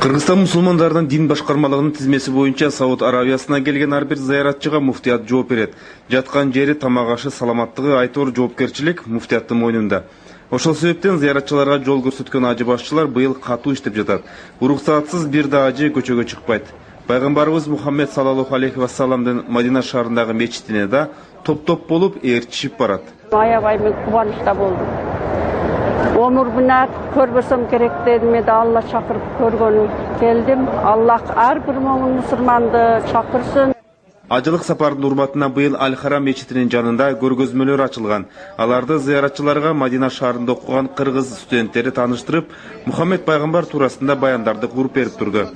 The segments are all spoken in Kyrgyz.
Кыргызстан мусулмандарынын дин башкармалыгынын тизмеси боюнча Сауд Аравиясына келген ар бир зыяратчыга муфтият жооп берет. Жаткан жери, тамак ашы, саламаттыгы айтор жоопкерчилик муфтияттын мойнунда. Ошол себептен зыяратчыларга жол көрсөткөн ажы башчылар быйыл катуу иштеп жатат. Уруксаатсыз бир да ажы көчөгө чыкпайт. Пайгамбарыбыз Мухаммед саллаллаху алейхи вассаламдын Мадина шаарындагы мечитине да топ-топ болуп ээрчишип барат. Аябай мен кубанычта болдум. Өмүр буна көрбөсөм керек дедим, Алла чакырып көргөнү келдим. Аллах ар бир мусулманды чакырсын. Ажылык сапардын урматына быйыл Аль-Харам мечитинин жанында көргөзмөлөр ачылган. Аларды зыяратчыларга Мадина шаарында окуган кыргыз студенттери тааныштырып, Мухаммед пайгамбар туурасында баяндарды куруп берип турду.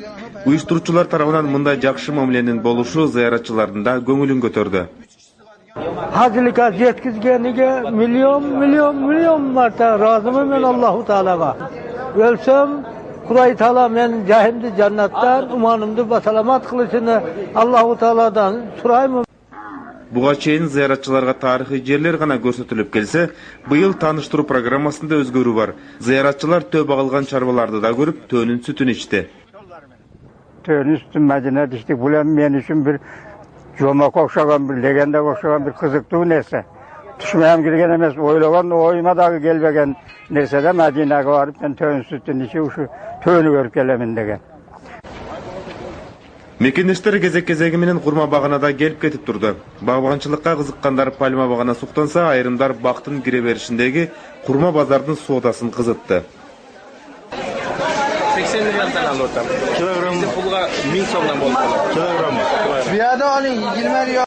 Уюштуруучулар тарабынан мындай жакшы мамиленин болушу зыяратчылардын да көңүлүн көтөрдү. Hacılığa yetkizgenige milyon marta razımım ben Allahu Teala'ga. Ölsem Kuray Teala men cahimdi cennetten umanımdı basalamat kılışını Allahu Teala'dan surayım. Буга чейин зыяратчыларга тарыхый жерлер гана көрсөтүлүп келсе, быйыл тааныштыруу программасында өзгөрүү бар. Зыяратчылар төө багылган чарбаларды да көрүп, төөнүн сүтүн ичти. Төөнүн сүтүн Мадина диштик, бул эми мен үчүн бир Жомак окшогон, бир легенда окшогон бир кызыктуу нерсе. Түшмөм келген эмес, ойлогон, оюма дагы келбеген нерседе Мадинага барып, мен төөнүн сүтүн ичип, ушу төөнү көрүп келемин деген. Мекендештер кезек-кезеги менен курма баганада келип кетип турду. Багбанчылыкка кызыккандар пальма багана суктанса, айрымдар бактын кире беришиндеги курма базардын соодасын кызытты. 80 миллиондан алып атам. Килограмм. Бизде пулга 1000 сомдон болуп калат. Килограмм. Бияда алың 20 риял.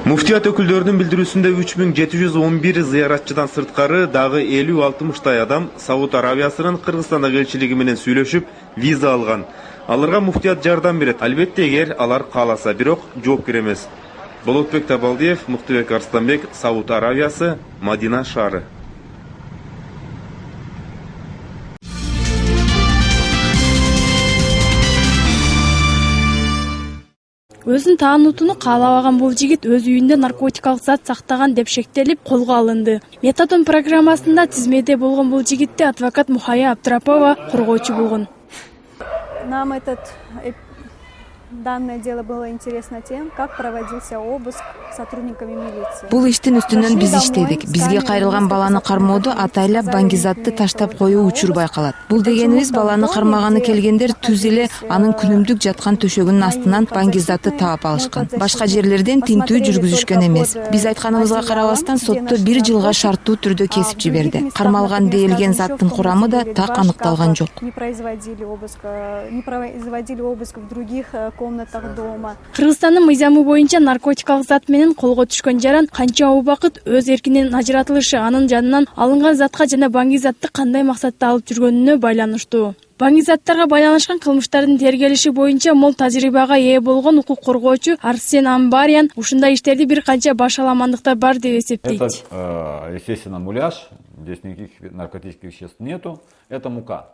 Муфтият өкүлдөрүнүн билдирүүсүндө 3711 зыяратчыдан сырткары дагы 50-60 тай адам Сауд Аравиясынын Кыргызстандагы элчилиги менен сүйлөшүп, виза алган. Аларга муфтият жардам берет. Албетте эгер алар кааласа, бирок жоопкер эмес. Болотбек Табалдиев, Муктубек Арстанбек, Сауд Аравиясы, Мадина шаары. Өзүн таанутууну каалабаган бул жигит өз үйүндө наркотикалык зат сактаган деп шектелип колго алынды. Метадон программасында тизмеде болгон бул жигитти адвокат Мухая Абдрапова коргоочу болгон. Нам данное дело было интересно тем, как проводился обыск сотрудниками милиции. Бул иштин үстүнөн биз иштедик. Бизге кайрылган баланы кармоодо атайлап баңгизатты таштап коюу учур байкалат. Бул дегенибиз баланы кармаганы келгендер түз эле анын күнүмдүк жаткан төшөгүнүн астынан баңгизатты таап алышкан. Башка жерлерден тинтүү жүргүзүшкөн эмес. Биз айтканыбызга карабастан сотто 1 жылга шарттуу түрдө кесип жиберди. Кармалган дейилген заттын курамы да так аныкталган жок. Не производили обыск в других комнатах дома. Кыргызстандын мыйзамы боюнча наркотикалык зат менен колго түшкөн жаран канча убакыт өз эркинен ажыратылышы, анын жанынан алынган затка жана баңгизатты кандай максатта алып жүргөнүнө байланыштуу. Баңгизаттарга байланышкан кылмыштардын тергелиши боюнча мол тажрыйбага ээ болгон укук коргоочу Арсен Амбарян ушундай иштерди бир канча башаламандыктар бар деп эсептейт. Это, естественно, муляж, здесь никаких наркотических веществ нету, это мука.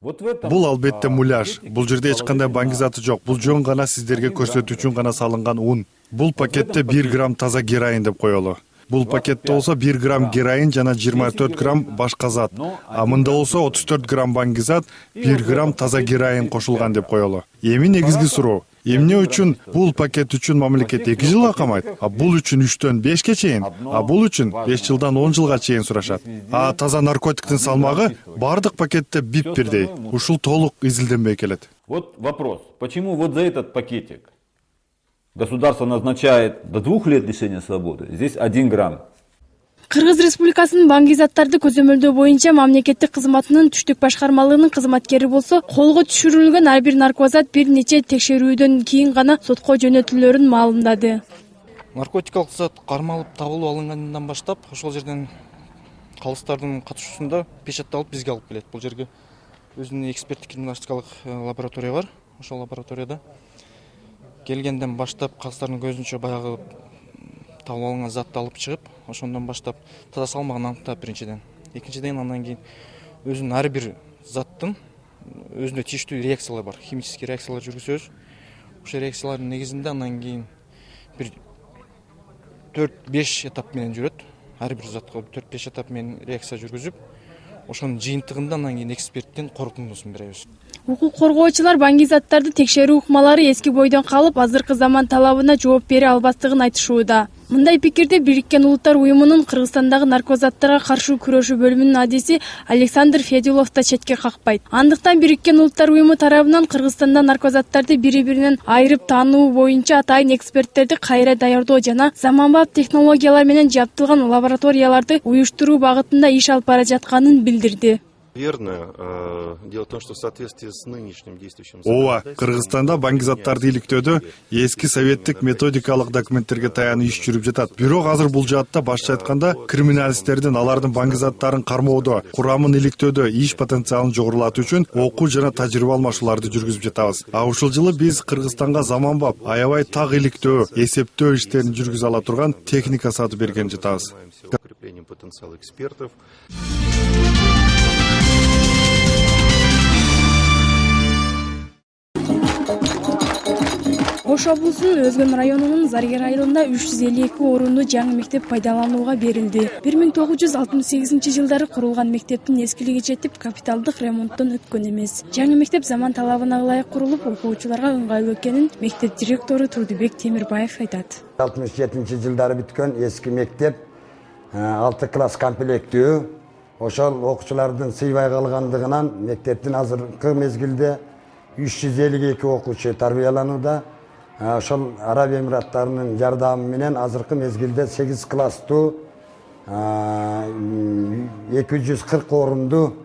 Бул албетте муляж. Бул жерде эч кандай баңгизаты жок. Бул жөн гана сиздерге көрсөтүү үчүн гана салынган ун. Бул пакетте 1 грамм таза героин деп коелу. Бул пакетте болсо 1 грамм героин жана 24 грамм башка зат. А мында болсо 34 грамм баңгизат, 1 грамм таза героин кошулган деп коелу. Эми негизги суроо. Эмне үчүн бул пакет үчүн мамлекет 2 жылга камайт, а бул үчүн 3-төн 5ке чейин, а бул үчүн 5 жылдан 10 жылга чейин сурашат. А таза наркотиктин салмагы бардык пакетте бип бирдей. Ушул толук изилденбей келет. Вот вопрос. Почему вот за этот пакетик государство назначает до 2 лет лишения свободы, здесь 1 грамм? Кыргыз Республикасынын баңгизаттарды көзөмөлдөө боюнча мамлекеттик кызматынын түштүк башкармалыгынын кызматкери болсо, колго түшүрүлгөн ар бир наркозат бир нече текшерүүдөн кийин гана сотко жөнөтүлөрүн маалымдады. Наркотикалык зат кармалып табылып алынгандан баштап, ошол жерден калыстардын катышуусунда печатталып бизге алып келет. Бул жерге өзүнүн эксперттик криминалистикалык лаборатория бар. Ошол лабораторияда келгенден баштап калыстардын көзүнчө баягы табылып алынган затты алып чыгып, ошондон баштап таза салмагын аныктап биринчиден. Экинчиден андан кийин өзүнүн ар бир заттын өзүнө тийиштүү реакциялар бар. Химический реакциялар жүргүзөбүз. Ошол реакциялардын негизинде андан кийин бир 4-5 этап менен жүрөт. Ар бир затка 4-5 этап менен реакция жүргүзүп, ошонун жыйынтыгында андан кийин эксперттин корутундусун беребиз. Укук коргоочулар баңгизаттарды текшерүү ыкмалары эски бойдон калып, азыркы заман талабына жооп бере албастыгын айтышууда. Мындай пикирди Бириккен Улуттар уюмунун Кыргызстандагы наркозаттарга каршы күрөшүү бөлүмүнүн адиси Александр Федулов да четке какпайт. Андыктан Бириккен Улуттар уюму тарабынан Кыргызстанда наркозаттарды бири-биринен айырып таануу боюнча атайын эксперттерди кайра даярдоо жана заманбап технологиялар менен жабдылган лабораторияларды уюштуруу багытында иш алып бара жатканын билдирди. Верно. Дело в том, что в соответствии с нынешним действующим Ооба, Кыргызстанда баңгизаттарды иликтөөдө эски советтик методикалык документтерге таянып иш жүрүп жатат. Бирок азыр бул жаатта башча айтканда криминалисттердин алардын баңгизаттарын кармоодо, курамын иликтөөдө иш потенциалын жогорулатуу үчүн окуу жана тажрыйба алмашууларды жүргүзүп жатабыз. Ушул жылы биз Кыргызстанга заманбап, аябай так иликтөө, эсептөө иштерин жүргүзө ала турган техника сатып берген жатабыз. Укреплением потенциала экспертов. Ош облусунун Өзгөн районунун Заргер айылында 352 орунду жаңы мектеп пайдаланууга берилди. 1968-жылдары курулган мектептин эскилиги жетип, капиталдык ремонттон өткөн эмес. Жаңы мектеп заман талабына ылайык курулуп, окуучуларга ыңгайлуу экенин мектеп директору Турдубек Темирбаев айтат. 67-жылдары бүткөн эски мектеп 6 класс комплектүү. Ошол окуучулардын сыйбай калгандыгынан мектептин азыркы мезгилде 352 окуучу тарбияланууда. Ошол Араб Эмираттарынын жардамы менен азыркы мезгилде 8 класстуу 240 орунду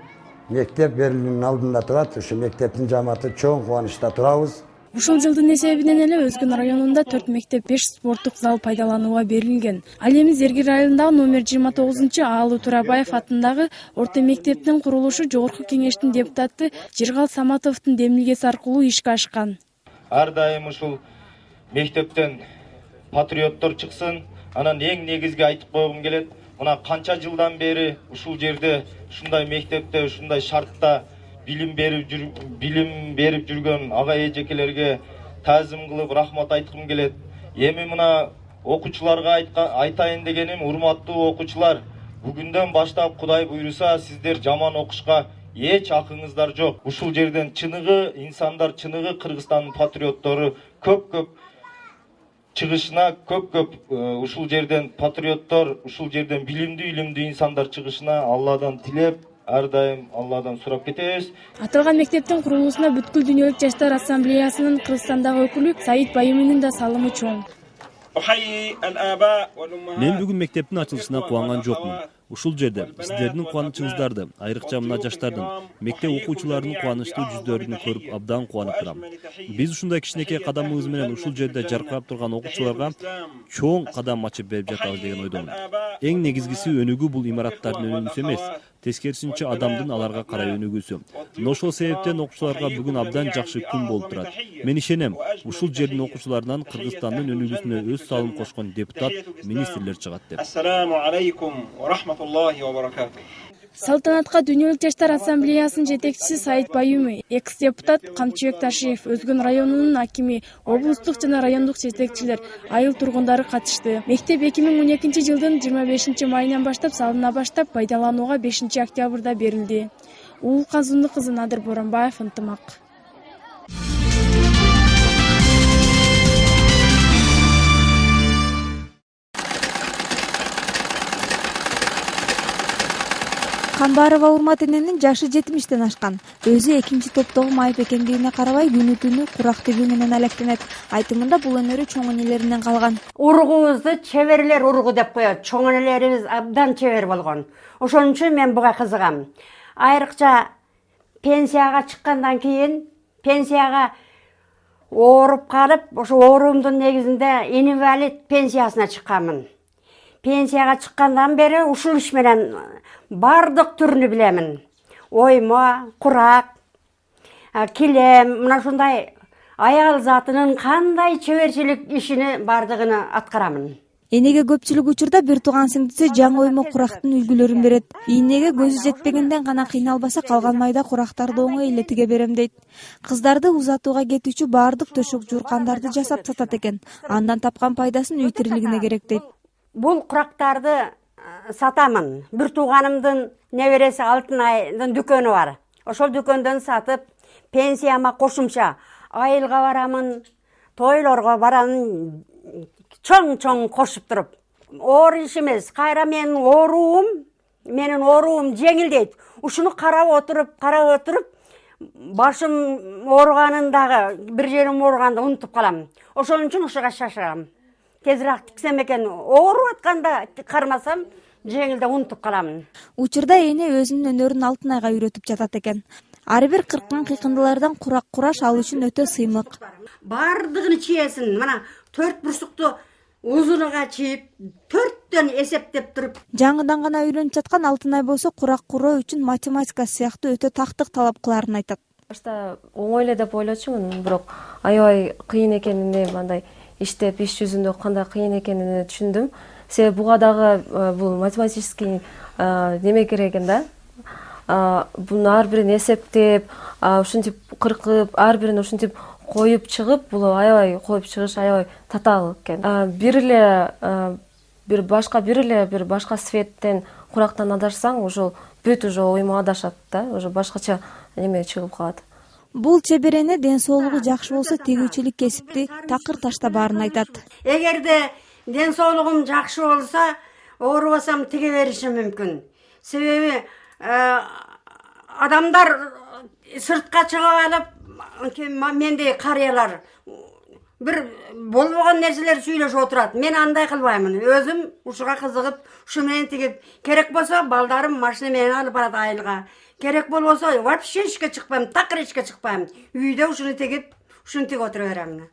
мектеп берилүүнүн алдында турат. Ошо мектептин жамааты чоң кубанычта турабыз. Ушул жылдын эсебинен эле Өзгөн районунда 4 мектеп, 5 спорттук зал пайдаланууга берилген. Ал эми Зергер айылындагы номер 29 Аалы Турабаев атындагы орто мектептин курулушу Жогорку кеңештин депутаты Жыргал Саматовдун демилгеси аркылуу ишке ашкан. Ар дайым ушул мектептен патриоттор чыксын. Анан эң негизги айтып койгум келет. Мына канча жылдан бери ушул жерде, ушундай мектепте, ушундай шартта билим берип жүргөн ага эжекелерге таазим кылып рахмат айткым келет. Эми мына окуучуларга айтайын дегеним, урматтуу окуучулар, бүгүндөн баштап Кудай буйруса сиздер жаман окушка эч акыңыздар жок. Ушул жерден чыныгы инсандар, чыныгы Кыргызстандын патриоттору көп чыгышына, көп ушул жерден патриоттор, ушул жерден билимдүү инсандар чыгышына Алладан тилеп, ар дайым Алладан сурап кетебиз. Аталган мектептин курулуусуна бүткүл дүйнөлүк жаштар ассамблеясынын Кыргызстандагы өкүлү Саид Байымынын да салымы чоң. Мен бүгүн мектептин ачылышына кубанган жокмун. Ушул жерде сиздердин кубанычыңыздарды, айрыкча мына жаштардын, мектеп окуучуларынын кубанычтуу жүздөрүн көрүп абдан кубанып турам. Биз ушундай кичинекей кадамыбыз менен ушул жерде жаркырап турган окуучуларга чоң кадам ачып берип жатабыз деген ойдомун. Эң негизгиси өнүгүү бул имараттардын өнүгүүсү эмес, тескерисинче адамдын аларга карай өнүгүүсү. Мына ошол себептен окуучуларга бүгүн абдан жакшы күн болуп турат. Мен ишенем, ушул жердин окуучуларынан Кыргызстандын өнүгүүсүнө өз салымын кошкон депутат, министрлер чыгат деп. Ассаламу алейкум ва рахматуллахи ва баракатух. Салтанатка Дүйнөлүк жаштар ассамблеясынын жетекчиси Саид Байымы, экс-депутат Камчыбек Ташиев, Өзгөн районунун акими, облустук жана райондук жетекчилер, айыл тургундары катышты. Мектеп 2012 жылдын 25 майынан баштап салына баштап пайдаланууга 5 октябрда берилди. Уул Казунду кызы Надыр Боронбаев, ынтымак. Камбарова Урмат эненин жашы 70-тен ашкан. Өзү экинчи топтогу майып экендигине карабай күнү-түнү курак тебүү менен алектенет. Айтымында бул өнөрү чоң энелеринен калган. Ургубузду чеберлер ургу деп коет. Чоң энелерибиз абдан чебер болгон. Ошон үчүн мен буга кызыгам. Айрыкча пенсияга чыккандан кийин, пенсияга ооруп калып, ошо оорумдун негизинде инвалид пенсиясына чыкканмын. Пенсияга чыккандан бери ушул иш менен бардык түрүнү билемин. Оймо, курак, килем, мына ушундай аял затынын кандай чеберчилик ишини бардыгын аткарамын. Энеге көпчүлүк учурда бир тууган сиңдиси жаңы оймо курактын үлгүлөрүн берет. Ийнеге көзү жетпегенден гана кыйналбаса калган майда курактарды оңой эле тиге берем дейт. Кыздарды узатууга кетүүчү бардык төшөк жууркандарды жасап сатат экен. Андан тапкан пайдасын үй тирилигине керек дейт. Бул курактарды сатамын. Бир тууганымдын небереси Алтынайдын дүкөнү бар. Ошол дүкөндөн сатып, пенсияма кошумча айылга барамын, тойлорго барамын, чоң кошуп туруп. Оор иш эмес, кайра менин ооруум жеңилдейт. Ушуну карап отуруп, башым ооруганындагы, бир жерим ооруганда унутуп калам. Ошон үчүн ушуга шашырам. Тезирээк тиксем экен, ооруп атканда кармасам, жеңилде унутуп каламын. Учурда эне өзүнүн өнөрүн алтын айга үйрөтүп жатат экен. Ар бир кырккан кыйкындылардан кураш ал үчүн өтө сыймык. Бардыгын чиесин, мына 4 бурсукту узунуга чийип, 4төн эсептеп туруп. Жаңыдан гана үйрөнүп жаткан Алтынай болсо курак куроо үчүн математика сыяктуу өтө тактык талап кыларын айтат. Башта оңой эле деп ойлочумун, бирок аябай кыйын экенин, мындай иштеп иш жүзүндө кандай кыйын экенин түшүндүм. Себеби буга дагы бул математический неме керек экен да. Буну ар бирин эсептеп, ушинтип кыркып, ар бирин ушинтип коюп чыгып, бул аябай коюп чыгыш аябай татаал экен. Бир башка светтен курактан адашсаң, ошол бүт уже оюма адашат да, уже башкача неме чыгып калат. Бул чеберене ден соолугу жакшы болсо тегүүчүлүк кесипти такыр таштабаарын айтат. Эгерде ден соолугум жакшы болсо, оорубасам тиге беришим мүмкүн. Себеби адамдар сыртка чыгып алып, мендей карыялар бир болбогон нерселер сүйлөшүп отурат. Мен андай кылбаймын. Өзүм ушуга кызыгып, ушу менен тигип, керек болсо балдарым машина менен алып барат айылга. Керек болбосо вообще ишке чыкпайм, такыр ишке чыкпайм. Үйдө ушуну тигип, ушуну тигип отура берем.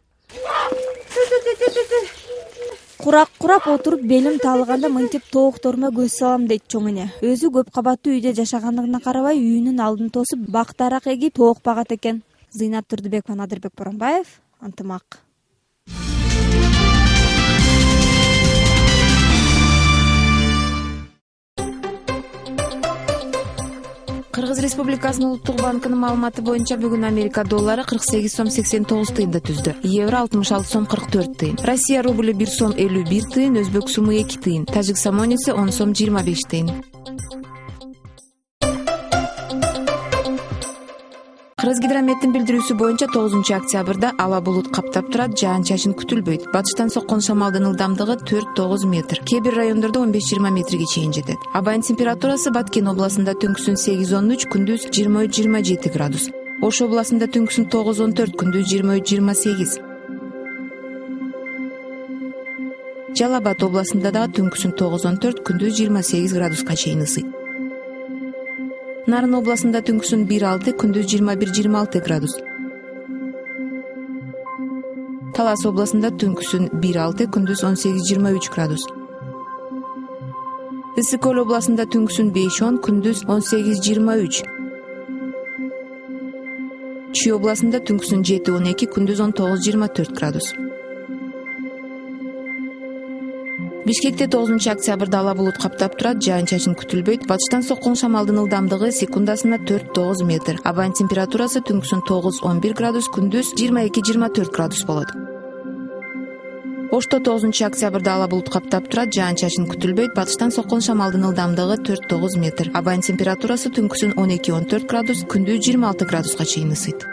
Курак курап отуруп белим таалганда мынтип тоокторума көз салам дейт чоң эне. Өзү көп кабаттуу үйдө жашагандыгына карабай, үйүнүн алдын тосуп бактаrak эгип тоок багат экен. Зыйнат Турдубекова, Надырбек Боронбаев, Ынтымак. Кыргыз Республикасынын Улуттук банкынын маалыматы боюнча бүгүн Америка доллары 48 сом 89 тыйында түздү. Евро 66 сом 44 тыйын. Россия рублі 1 сом 51 тыйын, Өзбек сумы 2 тыйын. Тажик самонеси 10 сом 25 тыйын. Кыргызгидрометтин билдирүүсү боюнча 9-октябрда ала булут каптап турат, жаан-чачын күтүлбөйт. Батыштан соккон шамалдын ылдамдыгы 4-9 метр. Кээ бир райондордо 15-20 метрге чейин жетет. Абайдын температурасы Баткен областында түнкүсүн 8-13, күндүз 23-27 градус. Ош областында түнкүсүн 9-14, күндүз 23-28. Жалал Абад областында дагы түнкүсүн 9-14, күндүз 28 градуска чейин ысыйт. Нарын областында түнкүсүн 1-6, күндүз 21-26 градус. Талас областында түнкүсүн 1-6, күндүз 18-23 градус. Ысык Көл областында түнкүсүн 5-10, күндүз 18-23. Чүй областында түнкүсүн 7-12, күндүз 19-24 градус. Бишкекте 9-октябрда ала булут каптап турат, жаан-чачын күтүлбөйт. Батыштан соккон шамалдын ылдамдыгы секундасына 4-9 метр. Абайдын температурасы түнкүсүн 9-11 градус, күндүз 22-24 градус болот. Ошто 9-октябрда ала булут каптап турат, жаан-чачын күтүлбөйт. Батыштан соккон шамалдын ылдамдыгы 4-9 метр. Абайдын температурасы түнкүсүн 12-14 градус, күндүз 26 градуска чейин ысыйт.